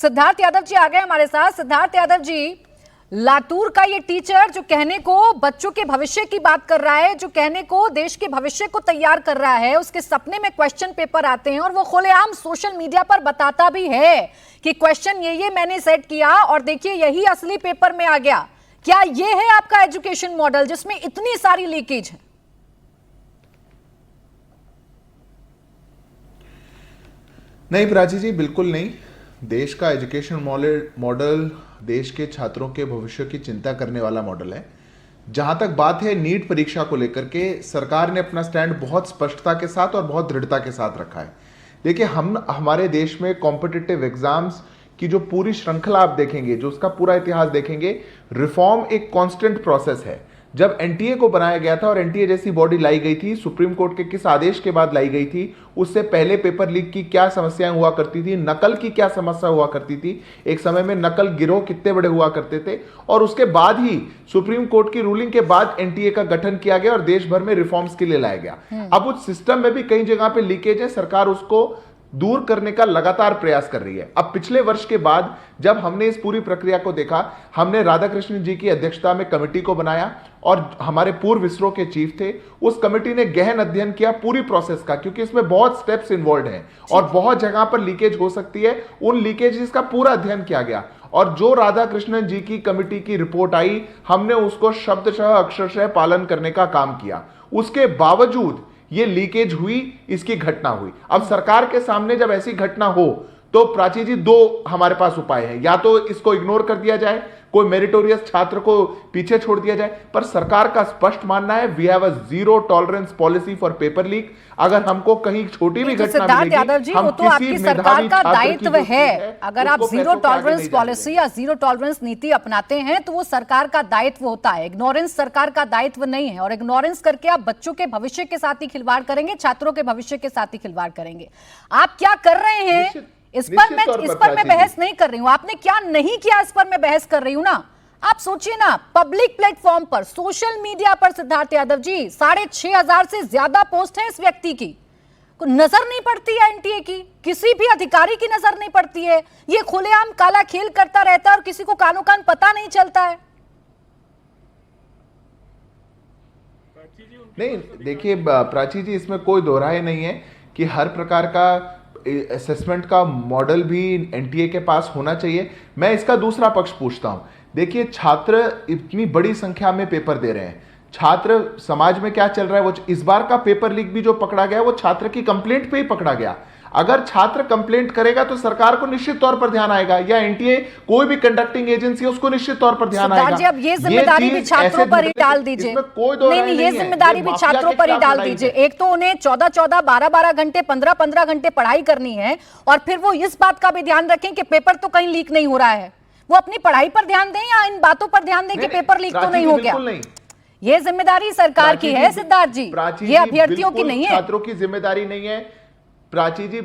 सिद्धार्थ यादव जी आ गए हमारे साथ। सिद्धार्थ यादव जी, लातूर का ये टीचर जो कहने को बच्चों के भविष्य की बात कर रहा है, जो कहने को देश के भविष्य को तैयार कर रहा है, उसके सपने में क्वेश्चन पेपर आते हैं और वो खुलेआम सोशल मीडिया पर बताता भी है कि क्वेश्चन ये मैंने सेट किया और देखिए यही असली पेपर में आ गया। क्या ये है आपका एजुकेशन मॉडल जिसमें इतनी सारी लीकेज है? नहीं प्राची जी, बिल्कुल नहीं। देश का एजुकेशन मॉडल देश के छात्रों के भविष्य की चिंता करने वाला मॉडल है। जहां तक बात है नीट परीक्षा को लेकर के, सरकार ने अपना स्टैंड बहुत स्पष्टता के साथ और बहुत दृढ़ता के साथ रखा है। देखिए, हमारे देश में कॉम्पिटिटिव एग्जाम्स की जो पूरी श्रृंखला आप देखेंगे, जो उसका पूरा इतिहास देखेंगे, रिफॉर्म एक कांस्टेंट प्रोसेस है। जब एनटीए को बनाया गया था और एनटीए जैसी बॉडी लाई गई थी, सुप्रीम कोर्ट के किस आदेश के बाद लाई गई थी, उससे पहले पेपर लीक की क्या समस्याएं हुआ करती थी, नकल की क्या समस्या हुआ करती थी, एक समय में नकल गिरोह कितने बड़े हुआ करते थे, और उसके बाद ही सुप्रीम कोर्ट की रूलिंग के बाद एनटीए का गठन किया गया और देश भर में रिफॉर्म्स के लिए लाया गया। अब उस सिस्टम में भी कई जगह पे लीकेज है, सरकार उसको दूर करने का लगातार प्रयास कर रही है। अब पिछले वर्ष के बाद जब हमने इस पूरी प्रक्रिया को देखा, हमने राधाकृष्णन जी की अध्यक्षता में कमेटी को बनाया और हमारे पूर्व इसरो के चीफ थे, उस कमेटी ने गहन अध्ययन किया पूरी प्रोसेस का, क्योंकि इसमें बहुत स्टेप्स इन्वॉल्व हैं और बहुत जगह पर लीकेज हो सकती है। उन लीकेजेस का पूरा अध्ययन किया गया और जो राधाकृष्णन जी की कमेटी की रिपोर्ट आई, हमने उसको शब्दशः अक्षरशः पालन करने का काम किया। उसके बावजूद ये लीकेज हुई, इसकी घटना हुई। अब सरकार के सामने जब ऐसी घटना हो तो प्राची जी, दो हमारे पास उपाय हैं। या तो इसको इग्नोर कर दिया जाए, कोई मेरिटोरियस छात्र को पीछे छोड़ दिया जाए, पर सरकार का स्पष्ट मानना है we have a zero tolerance policy for paper leak. अगर हमको कहीं छोटी भी घटना मिलेगी, यादव जी, वो तो आपकी सरकार का दायित्व है। अगर आप जीरो टॉलरेंस पॉलिसी या जीरो टॉलरेंस नीति अपनाते हैं तो वो सरकार का दायित्व होता है। इग्नोरेंस सरकार का दायित्व नहीं है, और इग्नोरेंस करके आप बच्चों के भविष्य के साथ ही खिलवाड़ करेंगे, छात्रों के भविष्य के साथ ही खिलवाड़ करेंगे। आप क्या कर रहे हैं इस पर मैं बहस नहीं कर रही हूं। आपने क्या नहीं किया इस पर मैं बहस कर रही हूं ना। आप सोचिए ना, पब्लिक प्लेटफॉर्म पर, सोशल मीडिया पर सिद्धार्थ यादव जी 6,500 से ज्यादा पोस्ट है इस व्यक्ति की, नजर नहीं पड़ती है एनटीए की, किसी भी अधिकारी की नजर नहीं पड़ती है। ये खुलेआम काला खेल करता रहता है और किसी को कानो कान पता नहीं चलता है। नहीं, देखिए प्राची जी, इसमें कोई दो राय नहीं है कि हर प्रकार का असेसमेंट का मॉडल भी एनटीए के पास होना चाहिए। मैं इसका दूसरा पक्ष पूछता हूं। देखिए, छात्र इतनी बड़ी संख्या में पेपर दे रहे हैं, छात्र समाज में क्या चल रहा है, वो इस बार का पेपर लीक भी जो पकड़ा गया वो छात्र की कंप्लेंट पे ही पकड़ा गया। अगर छात्र कंप्लेंट करेगा तो सरकार को निश्चित तौर पर ध्यान आएगा, या एनटीए कोई भी कंडक्टिंग एजेंसी है उसको निश्चित तौर पर ध्यान आएगा। जी, अब ये जिम्मेदारी भी छात्रों पर ही डाल दीजिए। नहीं, ये जिम्मेदारी भी छात्रों पर ही डाल दीजिए। एक तो उन्हें 14-14, 12-12 घंटे, 15-15 घंटे पढ़ाई करनी है, और फिर वो इस बात का भी ध्यान रखें कि पेपर तो कहीं लीक नहीं हो रहा है। वो अपनी पढ़ाई पर ध्यान दें या इन बातों पर ध्यान दें कि पेपर लीक तो नहीं हो गया। ये जिम्मेदारी सरकार की है सिद्धार्थ जी, ये अभ्यर्थियों की नहीं है, छात्रों की जिम्मेदारी नहीं है। प्राची जी,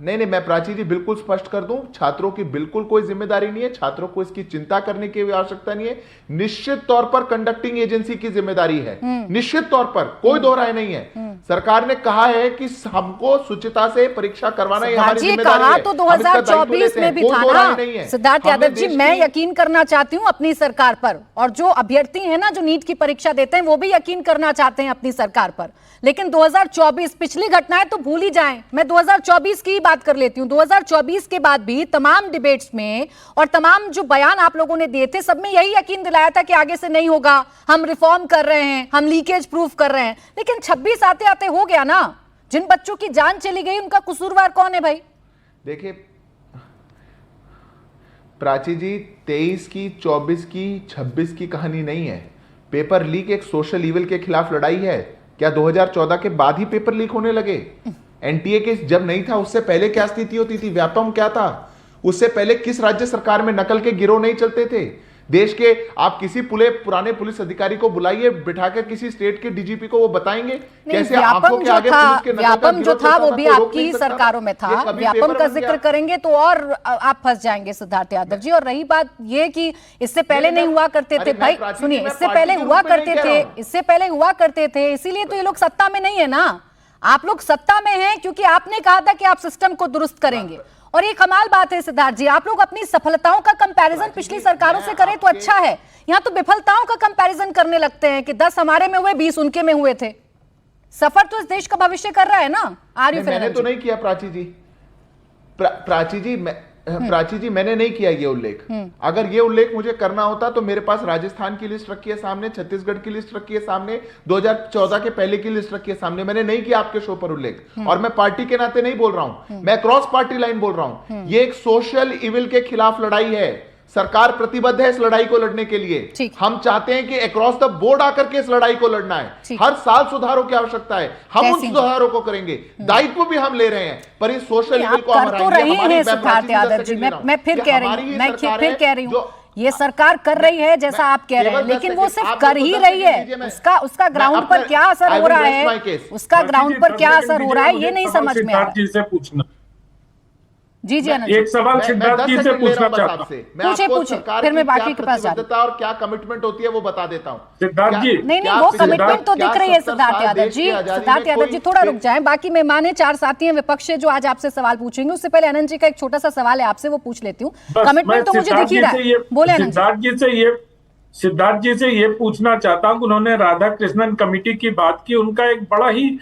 नहीं, मैं प्राची जी बिल्कुल स्पष्ट कर दूं, छात्रों की बिल्कुल कोई जिम्मेदारी नहीं है, छात्रों को इसकी चिंता करने की आवश्यकता नहीं है। निश्चित तौर पर कंडक्टिंग एजेंसी की जिम्मेदारी है, निश्चित तौर पर, कोई दो राय नहीं है। सरकार ने कहा है कि हमको शुचिता से परीक्षा करवाना ही हमारी जिम्मेदारी है। तो 2024 में भी था ना सिद्धार्थ यादव जी। मैं यकीन करना चाहती हूं अपनी सरकार पर, और जो अभ्यर्थी हैं ना जो नीट की परीक्षा देते हैं वो भी यकीन करना चाहते हैं अपनी सरकार पर। लेकिन 2024 पिछली घटनाएं तो भूल ही जाएं, मैं 2024 की बात कर लेती हूं। 2024 के बाद भी तमाम डिबेट्स में और तमाम जो बयान आप लोगों ने दिए थे, सब में यही यकीन दिलाया था कि आगे से नहीं होगा, हम रिफॉर्म कर रहे हैं, हम लीकेज प्रूफ कर रहे हैं। लेकिन 26 आते आते हो गया ना। जिन बच्चों की जान चली गई उनका कसूरवार कौन है भाई? देखिए प्राची जी, 23 की, 24 की, 26 की कहानी नहीं है। पेपर लीक एक सोशल इविल के खिलाफ लड़ाई है। क्या 2014 के बाद ही पेपर लीक होने लगे? एनटीए के जब नहीं था उससे पहले क्या स्थिति होती थी, व्यापम क्या था? उससे पहले किस राज्य सरकार में नकल के गिरोह नहीं चलते थे? देश के आप किसी पुराने पुलिस अधिकारी को बुलाइए, बिठाकर किसी स्टेट के डीजीपी को, वो बताएंगे कैसे आंखों के आगे पुलिस के व्यापम जो था वो भी आपकी सरकारों में था। व्यापम का जिक्र करेंगे तो और आप फंस जाएंगे सिद्धार्थ यादव जी। और रही बात ये कि इससे पहले नहीं हुआ करते थे, भाई सुनिए, इससे पहले हुआ करते थे, इसीलिए तो ये लोग सत्ता में नहीं है ना। आप लोग सत्ता में हैं क्योंकि आपने कहा था कि आप सिस्टम को दुरुस्त करेंगे, और ये कमाल बात है सिद्धार्थ जी, आप लोग अपनी सफलताओं का कंपैरिजन पिछली सरकारों से करें तो अच्छा है, यहाँ तो विफलताओं का कंपैरिजन करने लगते हैं कि 10 हमारे में हुए 20 उनके में हुए थे। सफर तो इस देश का भविष्य कर रहा है ना। मैंने तो नहीं किया प्राची जी मैंने नहीं किया ये उल्लेख। अगर ये उल्लेख मुझे करना होता तो मेरे पास राजस्थान की लिस्ट रखी है सामने, छत्तीसगढ़ की लिस्ट रखी है सामने, 2014 के पहले की लिस्ट रखी है सामने। मैंने नहीं किया आपके शो पर उल्लेख, और मैं पार्टी के नाते नहीं बोल रहा हूं, मैं क्रॉस पार्टी लाइन बोल रहा हूं। ये एक सोशल इविल के खिलाफ लड़ाई है। सरकार प्रतिबद्ध है इस लड़ाई को लड़ने के लिए। हम चाहते हैं कि अक्रॉस द बोर्ड आकर के इस लड़ाई को लड़ना है। हर साल सुधारों की आवश्यकता है, हम उन सुधारों को करेंगे, दायित्व भी हम ले रहे हैं, पर इस सोशल इविल को हम हराएंगे। सिद्धार्थ यादव जी, मैं फिर कह रही हूं ये सरकार कर रही है जैसा आप कह रहे हैं, लेकिन वो सिर्फ कर ही रही है, उसका ग्राउंड पर क्या असर हो रहा है, उसका ग्राउंड पर क्या असर हो रहा है ये नहीं समझ में आ रहा। जी एक सवाल सिद्धार्थ जी से पूछना चाहता हूं। पूछे फिर मैं बाकी के पास जाता हूं। और क्या कमिटमेंट होती है वो बता देता हूं। सिद्धार्थ जी नहीं वो कमिटमेंट तो दिख रही है सिद्धार्थ यादव जी। सिद्धार्थ यादव जी थोड़ा रुक जाएं, बाकी मेहमान है 4 साथी हैं विपक्ष जो आज आपसे सवाल पूछेंगे। उससे पहले अनंत जी का एक छोटा सा सवाल है आपसे, वो पूछ लेती हूँ। कमिटमेंट तो मुझे दिख ही रहा है, बोले अनंत सिद्धार्थ जी से ये पूछना चाहता हूं, उन्होंने राधा कृष्णन कमेटी की बात की, उनका एक बड़ा ही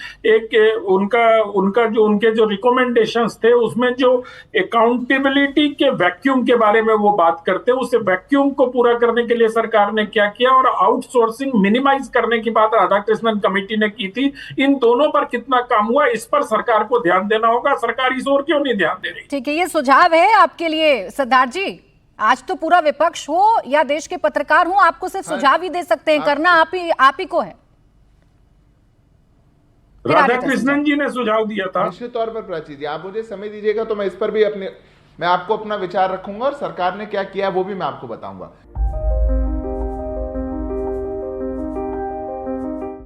उनके जो रिकमेंडेशंस थे उसमें जो अकाउंटेबिलिटी के वैक्यूम के बारे में वो बात करते हैं, उस वैक्यूम को पूरा करने के लिए सरकार ने क्या किया, और आउटसोर्सिंग मिनिमाइज करने की बात राधा कृष्णन कमेटी ने की थी। इन दोनों पर कितना काम हुआ, इस पर सरकार को ध्यान देना होगा। सरकार इस ओर क्यों नहीं ध्यान दे रही? ठीक है, ये सुझाव है आपके लिए सिद्धार्थ जी। आज तो पूरा विपक्ष हो या देश के पत्रकार हो, आपको सिर्फ सुझाव ही दे सकते हैं, करना आप ही को है। राधा कृष्णन जी ने सुझाव दिया था। निश्चित तौर पर प्राची जी, आप मुझे समय दीजिएगा तो मैं इस पर भी मैं आपको अपना विचार रखूंगा, और सरकार ने क्या किया वो भी मैं आपको बताऊंगा।